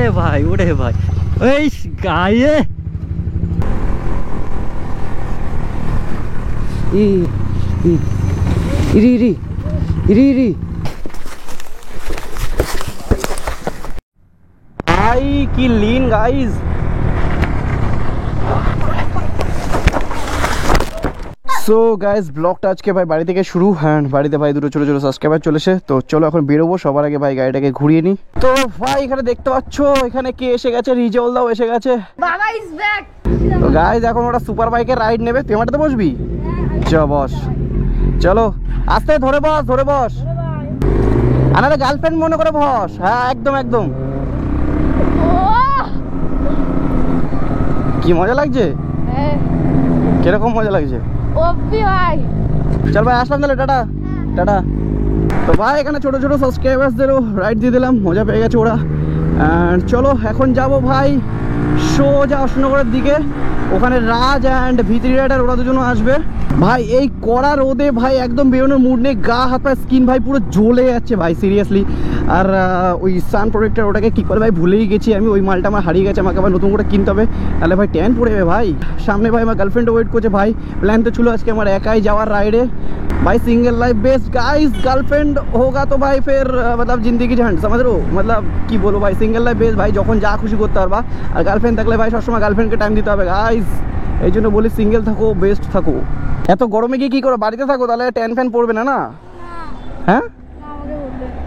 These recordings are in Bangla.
ওরে ভাই এই গায়ে ইরি ভাই কি লিন গাইজ। সো গাইজ ব্লগটা আজকে ভাই বাড়ি থেকে শুরু। হ্যাঁ বাড়িতে ভাই দুটো ছোটো ছোটো সাবস্ক্রাইবার চলেছে, তো চলো এখন বেরোবো। সবার আগে ভাই গাড়িটাকে ঘুরিয়ে নিই। তো ভাই এখানে দেখতে পাচ্ছ এখানে কে এসে গেছে, রিজল দাও এসে গেছে। তো গাইজ এখন ওটা সুপার বাইকের রাইড নেবে, তুই আমারটাতে বসবি? চ বস, চলো আস্তে ধরে বস আরে গার্লফ্রেন্ড মনে করে বস। হ্যাঁ একদম একদম। কি মজা লাগছে? কিরকম মজা লাগছে? চল ভাই আসলাম তাহলে, টাটা টাটা। তো ভাই এখানে ছোট ছোট সাবস্ক্রাইবারদেরও রাইড দিয়ে দিলাম, মজা পেয়ে গেছে ওরা। অ্যান্ড চলো এখন যাব ভাই সোজা অশোকনগরের দিকে, ওখানে রাজ অ্যান্ড ভিতরি রাইডার ওরা দুজনও আসবে। ভাই এই কড়া রোদে ভাই একদম বেরোনোর মুড নেই, গা হাত পা স্কিন ভাই পুরো জ্বলে যাচ্ছে ভাই সিরিয়াসলি। আর ওই সান প্রোটেক্টর ওটাকে কী করে ভাই ভুলেই গেছি আমি, ওই মালটা আমার হারিয়ে গেছে, আমাকে আবার নতুন করে কিনতে হবে, তাহলে ভাই ট্যান পড়ে যাবে ভাই। সামনে ভাই আমার গার্লফ্রেন্ডও ওয়েট করছে ভাই। প্ল্যান তো ছিল আজকে আমার একাই যাওয়ার রাইডে भाई। Single life best guys, girlfriend होगा तो भाई फिर मतलब जिंदगी झंड समझ रहे हो, मतलब কি বলবো ভাই সিঙ্গেল লাইফ বেস্ট ভাই, যখন যা খুশি করতে পারবা। আর গার্লফ্রেন্ড থাকলে ভাই সবসময় গার্লফ্রেন্ডকে টাইম দিতে হবে গাইস, এই জন্য বলি সিঙ্গেল থাকো বেস্ট থাকো। এত গরমে গিয়ে কী করো, বাড়িতে থাকো তাহলে ট্যান ফ্যান পড়বে না। না হ্যাঁ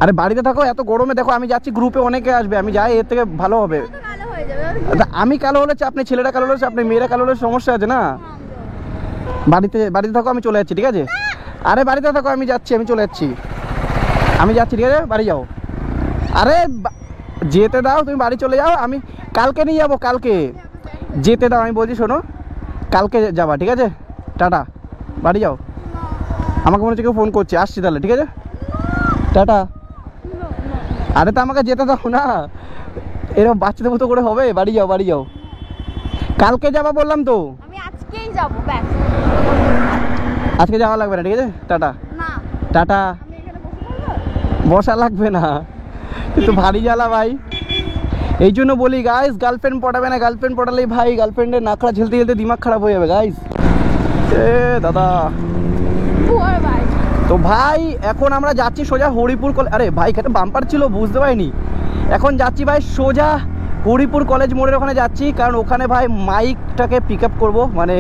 আরে বাড়িতে থাকো, এত গরমে দেখো আমি যাচ্ছি গ্রুপে অনেকে আসবে, আমি যাই এর থেকে ভালো হবে। আমি কালো হলে চাপ নেই, ছেলেরা কালো হলে চাপ নেই, মেয়েরা কালো হলে সমস্যা আছে না। বাড়িতে থাকো আমি চলে যাচ্ছি ঠিক আছে। আরে বাড়িতে থাকো আমি যাচ্ছি, আমি চলে যাচ্ছি ঠিক আছে, বাড়ি যাও। আরে যেতে দাও, তুমি বাড়ি চলে যাও, আমি কালকে নিয়ে যাবো, কালকে যেতে দাও আমি বলছি, শোনো কালকে যাবা ঠিক আছে, টাটা বাড়ি যাও। আমাকে মনে হচ্ছে কেউ ফোন করছে, আসছি তাহলে ঠিক আছে, টাটা। আরে তো আমাকে যেতে দাও না, এরকম বাচ্চাদের মতো করে হবে, বাড়ি যাও কালকে যাবা বললাম তো। আমি আজকেই যাবো, ব্যাস আজকে যাওয়া লাগবে না ঠিক আছে, টাটা টাটা। বসা লাগবে না, কিন্তু ভারী জ্বালা ভাই। এই জন্য বলি গাইস গার্লফ্রেন্ড পটাবে না, গার্লফ্রেন্ড পটালেই ভাই গার্লফ্রেন্ডের নাকড়া ঝেলতে ঝেলতে দিমাগ খারাপ হয়ে যাবে গাইস। দাদা তো ভাই এখন আমরা যাচ্ছি সোজা হরিপুর কলেজ। আরে ভাই এখানে বাম্পার ছিল বুঝতে পারিনি। এখন যাচ্ছি ভাই সোজা হরিপুর কলেজ মোড়ের ওখানে যাচ্ছি, কারণ ওখানে ভাই মাইকটাকে পিক আপ করবো, মানে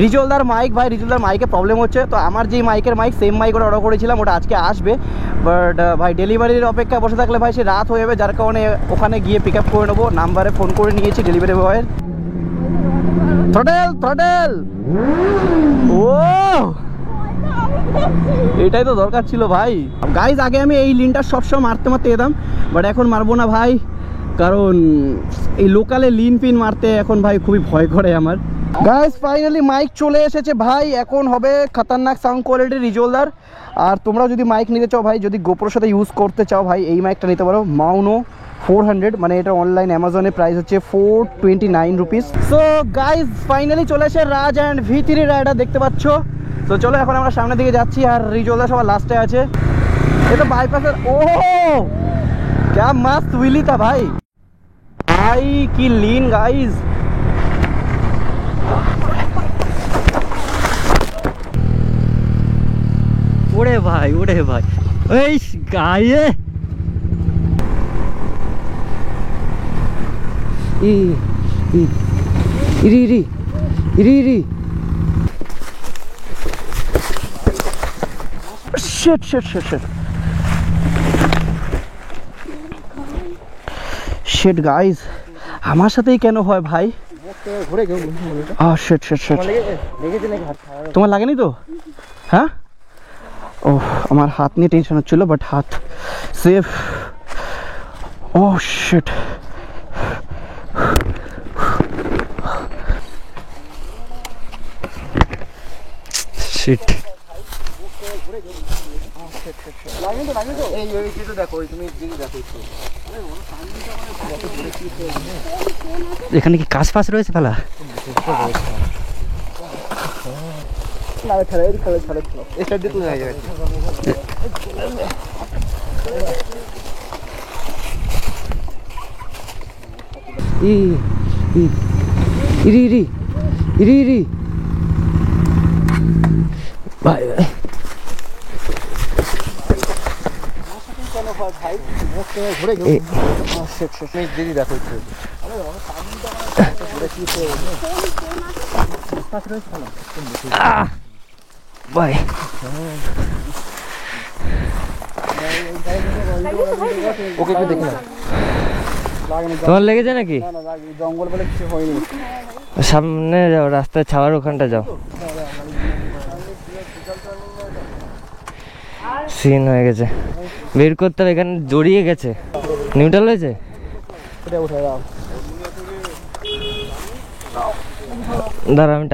রিজলদার মাইক। ভাই রিজলদার মাইকে প্রবলেম হচ্ছে, তো আমার যেই মাইকের মাইক সেম মাইক ওটা অর্ডার করেছিলাম, ওটা আজকে আসবে। বাট ভাই ডেলিভারির অপেক্ষায় বসে থাকলে ভাই সে রাত হয়ে যাবে, যার কারণে ওখানে গিয়ে পিক আপ করে নেবো। নাম্বারে ফোন করে নিয়েছি ডেলিভারি বয়ের। থ্রটেল ও এটাই তো দরকার ছিল ভাই। গাইজ আগে আমি এই লিনটা সবসময় মারতে যেতাম, বাট এখন মারবো না ভাই, কারণ এই লোকালে লিন পিন মারতে এখন ভাই খুবই ভয় করে আমার। গাইজ ফাইনালি মাইক চলে এসেছে ভাই, এখন হবে খতরনাক সাউন্ড কোয়ালিটি রিজলদার। আর তোমরা যদি মাইক নিতে চাও ভাই, যদি গোপ্রোর সাথে ইউজ করতে চাও ভাই, এই মাইকটা নিতে পারো, মাউনো 400, মানে এটা অনলাইন অ্যামাজনে প্রাইস হচ্ছে 429 রুপিস। সো গাইজ ফাইনালি চলে এসে রাজ অ্যান্ড ভিতরি রাইডার দেখতে পাচ্ছ। তো চলো এখন আমরা সামনের দিকে যাচ্ছি, আর রিজলদার সবার লাস্টে আছে। এটা বাইপাসের ও क्या मस्त व्हीली था भाई, भाई की लीन गाइस। ওরে ভাই এই গায়ে ইরি শিট শিট গাইস, আমার সাথেই কেন হয় ভাই? শিট তোমার লাগেনি তো? হ্যাঁ ও আমার হাত নিয়ে টেনশন হচ্ছিল, বাট হাত সেফ। ও শিট শিট এখানে কি কাজ ফাঁস রয়েছে ফেলা? ইরি ইরি ইরি ইরি ভাই ভাই ভাই ওকে একটু দেখে নাও। তোমার লেগেছে নাকি? জঙ্গল বলে কিছু হয়নি। সামনে যাও, রাস্তায় ছাওয়ার ওখানটা যাও। সিন হয়ে গেছে, বের করতে হবে। এখানে জড়িয়ে গেছে, নিউট্রাল হয়েছে। দাঁড়া আমি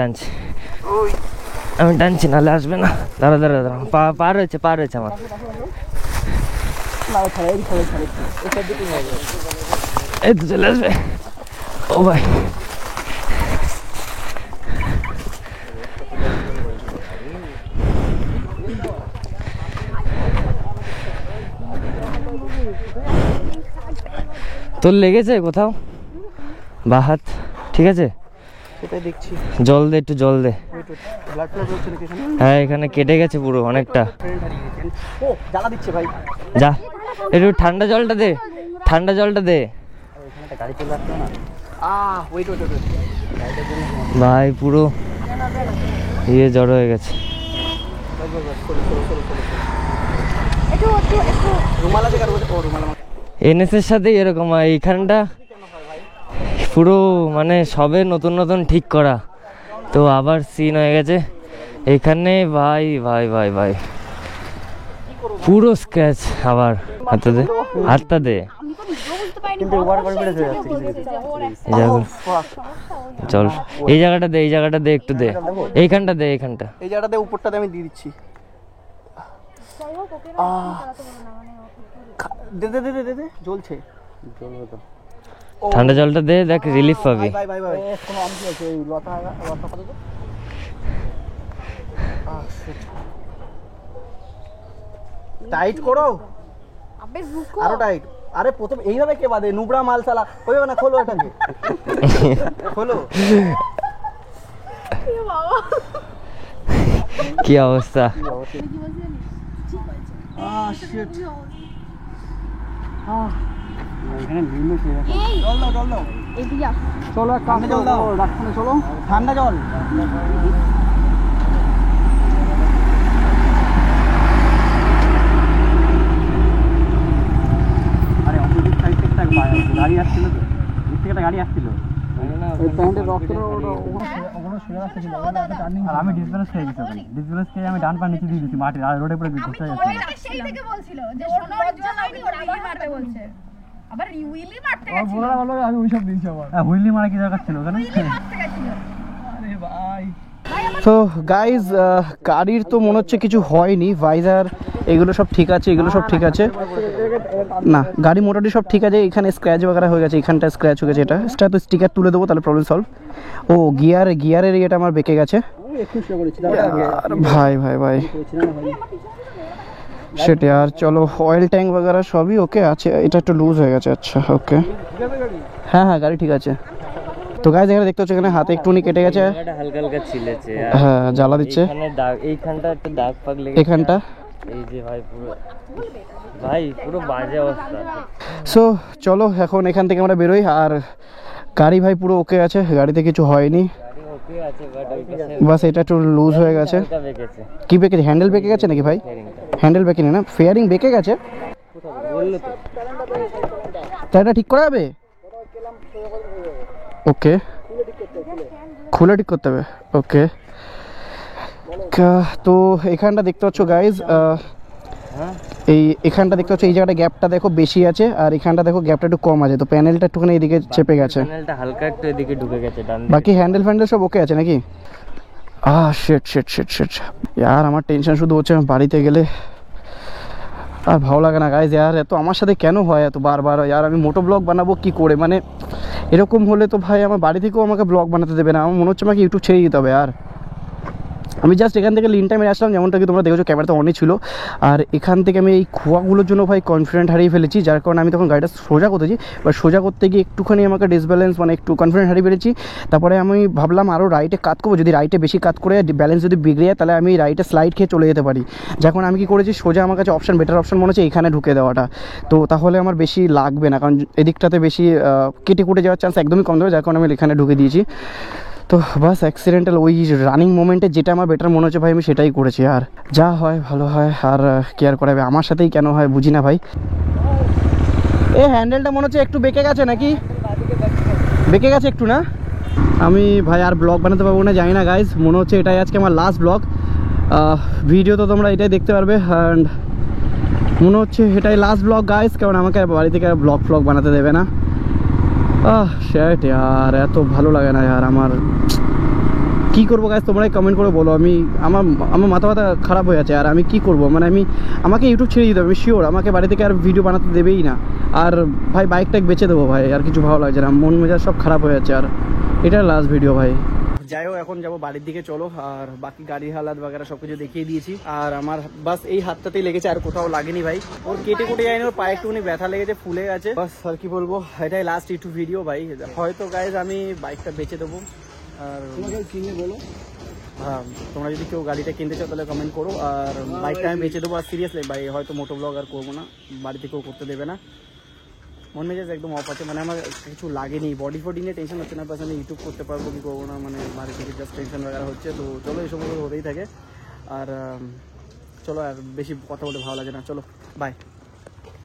টানছি, নাহলে আসবে না। দাঁড়া দাঁড়া দাঁড়া, পার হয়েছে আমার। এই তো চলে আসবে। ও ভাই তোর লেগেছে কোথাও বা হাত? ঠিক আছে, সেটাই দেখছি। জল দে, একটু জল দে। ব্লাড ফ্লাড হচ্ছে নাকি এখানে? হ্যাঁ এখানে কেটে গেছে পুরো অনেকটা। ও জ্বালা দিচ্ছে ভাই। যা একটু ঠান্ডা জলটা দে, ঠান্ডা জলটা দে। এখানে একটা গাড়ি চলে আসছে না। ওয়েট ওয়েট ওয়েট, গাড়িটার জন্য ভাই পুরো ইয়ে জড়ো হয়ে গেছে। রুমাল আছে কার কাছে? ও রুমাল আমার। এনএসের সাথে এরকম হয় এইখানটা, পুরো মানে সবে নতুন নতুন ঠিক করা, তো আবার সিন হয়ে গেছে এখানে। ভাই ভাই ভাই ভাই পুরো স্ক্র্যাচ। আবার হাতটা দে। কিন্তু ওভার কনফিডেন্স হয়ে যাচ্ছে কিছু কিছু। এই জায়গা- চল এই জায়গাটা দে, এই জায়গাটা দে, একটু দে, এইখানটা দে, এইখানটা। এই জায়গাটাতে উপরটাতে আমি দিয়ে দিচ্ছি। দে দে দে দে দে, জ্বলছে। জ্বলবে তো। ঠান্ডা জলটা দে, দেখ রিলিফ পাবি। Bye bye bye. কোনো আমকি আছে এই লতা লতা কত তো? টাইট করো, আবে রুকো। আরো টাইট। আরে প্রথম এইভাবে কে বাঁধে? নুবড়া মাল সালা ওইভাবে না, খোলো এটাকে, খোলো। কি অবস্থা? শিট। এখানে ভিড় হয়ে গেছে। এই জল দাও, জল দাও। এদিকে আসো। চলো এক কাপ জল দাও, রাখখানে চলো। ঠান্ডা জল। আরে অপোজিট সাইড থেকে একটা গাড়ি আসছিল তো, দিক থেকে একটা গাড়ি আসছিল। ওই প্যান্টের রক্তটা ওগুলো শুয়ে রাখছিল। আর আমি ডিসব্যালেন্স খেয়ে গেছি ওখানে। ডিসব্যালেন্স খেয়ে আমি ডান পা নিচে দিয়ে দিয়েছি মাটির, আর রোডে পড়ে ঘুরতে যাচ্ছি। সেই থেকে বলছিল যে সোনার লজ্জা হয়নি, ওর আবার মারবে বলছে। আবার উইলি মারতে গেছিল। বড়রা বললো আমি ওইসব দিয়েছি আবার। হ্যাঁ হুইলি মারা কি দরকার ছিল ওখানে? মারতে গেছিল। আরে ভাই। তো গাইজ গাড়ির তো মনে হচ্ছে কিছু হয়নি, ভাইজার এগুলো সব ঠিক আছে, এগুলো সব ঠিক আছে না, গাড়ি মোটামুটি সব ঠিক আছে। এখানে স্ক্র্যাচ বাগারা হয়ে গেছে, এখানটা স্ক্র্যাচ হয়ে গেছে। এটা তো স্টিকার তুলে দেবো, তাহলে প্রবলেম সলভ। ও গিয়ারের ইয়েটা আমার বেঁকে গেছে। আর ভাই ভাই ভাই সেটা। আর চলো অয়েল ট্যাঙ্ক বাগারা সবই ওকে আছে, এটা একটু লুজ হয়ে গেছে। আচ্ছা ওকে, হ্যাঁ হ্যাঁ গাড়ি ঠিক আছে। তো গাইজ এখানে দেখতে হচ্ছে এখানে হাতে একটুখানি কেটে গেছে। হালকা হালকা ছিলেছে, হ্যাঁ জ্বালা দিচ্ছে এখানে দাগ, এইখানটা একটু দাগ ফাগ লেগে, এখানটা। এই যে ভাই পুরো, ভাই পুরো বাজে অবস্থা। সো চলো এখন এখান থেকে আমরা বেরোই। আর গাড়ি ভাই পুরো ওকে আছে, গাড়িতে কিছু হয়নি, গাড়ি ওকে আছে, বাট ওই পাশে বাস এটা একটু লুজ হয়ে গেছে। হালকা বেঁকেছে কি বেঁকেছে? হ্যান্ডেল বেঁকে গেছে নাকি ভাই? ফেয়ারিংটা। হ্যান্ডেল বেঁকে না, ফেয়ারিং বেঁকে গেছে। বললো তো তা এটা ঠিক করা যাবে? ওকে, খুলে ঠিক করতে হবে। ওকে, তো এখানটা দেখতে পাচ্ছ গাইজ, এখানটা দেখতে পাচ্ছ এই জায়গাটা গ্যাপটা দেখো বেশি আছে, আর এখানটা দেখো গ্যাপটা একটু কম আছে। তো প্যানেলটা একটুখানি এদিকে চেপে গেছে, প্যানেলটা হালকা একটু এদিকে ঢুকে গেছে ডান দিকে। বাকি হ্যান্ডেল ফ্যান্ডেল সব ওকে আছে নাকি? শিট শিট শিট শিট ইয়ার, আমার টেনশন শুধু হচ্ছে বাড়িতে গেলে। আর ভালো লাগে না গাইজ, यार এত আমার সাথে কেন হয় এত বারবার? यार আমি মোটো ব্লগ বানাবো কি করে? মানে এরকম হলে তো ভাই আমার বাড়ি থেকেও আমাকে ব্লগ বানাতে দেবে না। আমার মনে হচ্ছে আমাকে ইউটিউব ছেড়ে দিতে হবে। আর আমি জাস্ট এখান থেকে লিনটা মেরে আসলাম, যেমনটা কি তোমরা দেখেছো ক্যামেরাতে অনই ছিল। আর এখান থেকে আমি এই খোয়াগুলোর জন্য ভাই কনফিডেন্ট হারিয়ে ফেলেছি, যার কারণে আমি তখন গাড়িটা সোজা করতেছি, বা সোজা করতে গিয়ে একটুখানি আমাকে ডিসব্যালেন্স মানে একটু কনফিডেন্ট হারিয়ে ফেলেছি। তারপরে আমি ভাবলাম আরও রাইটে কাট করবো, যদি রাইটে বেশি কাট করে ব্যালেন্স যদি বিগড়ে যায় তাহলে আমি রাইটে স্লাইড খেয়ে চলে যেতে পারি। যখন আমি কি করেছি সোজা আমার কাছে অপশন বেটার অপশন মনে হচ্ছে এখানে ঢুকে দেওয়াটা, তো তাহলে আমার বেশি লাগবে না, কারণ এদিকটাতে বেশি কেটে কুটে যাওয়ার চান্স একদমই কম দেবে, যার কারণে আমি এখানে ঢুকে দিয়েছি। তো বাস অ্যাক্সিডেন্টাল ওই রানিং মোমেন্টে যেটা আমার বেটার মনে হচ্ছে ভাই আমি সেটাই করেছি। আর যা হয় ভালো হয়, আর কেয়ার করাবে আমার সাথেই কেন হয় বুঝি না ভাই। এ হ্যান্ডেলটা মনে হচ্ছে একটু বেঁকে গেছে নাকি, বেঁকে গেছে একটু না? আমি ভাই আর ব্লগ বানাতে পারবো না জানি না গাইজ, মনে হচ্ছে এটাই আজকে আমার লাস্ট ব্লগ। ভিডিও তো তোমরা এটাই দেখতে পারবে, অ্যান্ড মনে হচ্ছে এটাই লাস্ট ব্লগ গাইজ, কারণ আমাকে বাড়ি থেকে ব্লগ বানাতে দেবে না। সেট यार এত ভালো লাগে না यार, আমার কি করবো গাইজ তোমরাই কমেন্ট করে বলো। আমার মাথা খারাপ হয়ে আছে, আর আমি কি করবো, মানে আমাকে ইউটিউব ছেড়ে দিতে হবে, আমি শিওর আমাকে বাড়ি থেকে আর ভিডিও বানাতে দেবেই না। আর ভাই বাইকটা বেচে দেবো ভাই, আর কিছু ভালো লাগছে না, মন মেজাজ সব খারাপ হয়ে যাচ্ছে। আর এটা লাস্ট ভিডিও ভাই। যাই হোক এখন যাবো বাড়ির দিকে, চলো। আর বাকি গাড়ি হালাত বাগেরা সব কিছু দেখিয়ে দিয়েছি। আর আমার বাস এই হাতটাতেই লেগেছে, আর কোথাও লাগেনি ভাই। ওর কেটে কুটে যায়নি, ওর পায়ে একটুখানি ব্যথা লেগেছে, ফুলে গেছে বাস। আর কি বলবো, এটাই লাস্ট ইউটিউব ভিডিও ভাই। হয়তো গাইজ আমি বাইকটা বেচে দেবো। আর কিনে বলো, হ্যাঁ তোমরা যদি কেউ গাড়িটা কিনতে চাও তাহলে কমেন্ট করো। আর বাইকটা আমি বেচে দেবো। আর সিরিয়াসলি ভাই হয়তো মোটো ব্লগ আর করবো না, বাড়িতে কেউ করতে দেবে না। মন মেজাজ একদম অফ আছে, মানে আমার কিছু লাগেনি, বডি ফডি নিয়ে টেনশন হচ্ছে না, বাস আমি ইউটিউব করতে পারবো কি করবো না, মানে বাড়ি থেকে জাস্ট টেনশন বাগেরা হচ্ছে। তো চলো এই সময় হতেই থাকে। আর চলো আর বেশি কথা বলতে ভালো লাগে না, চলো বাই।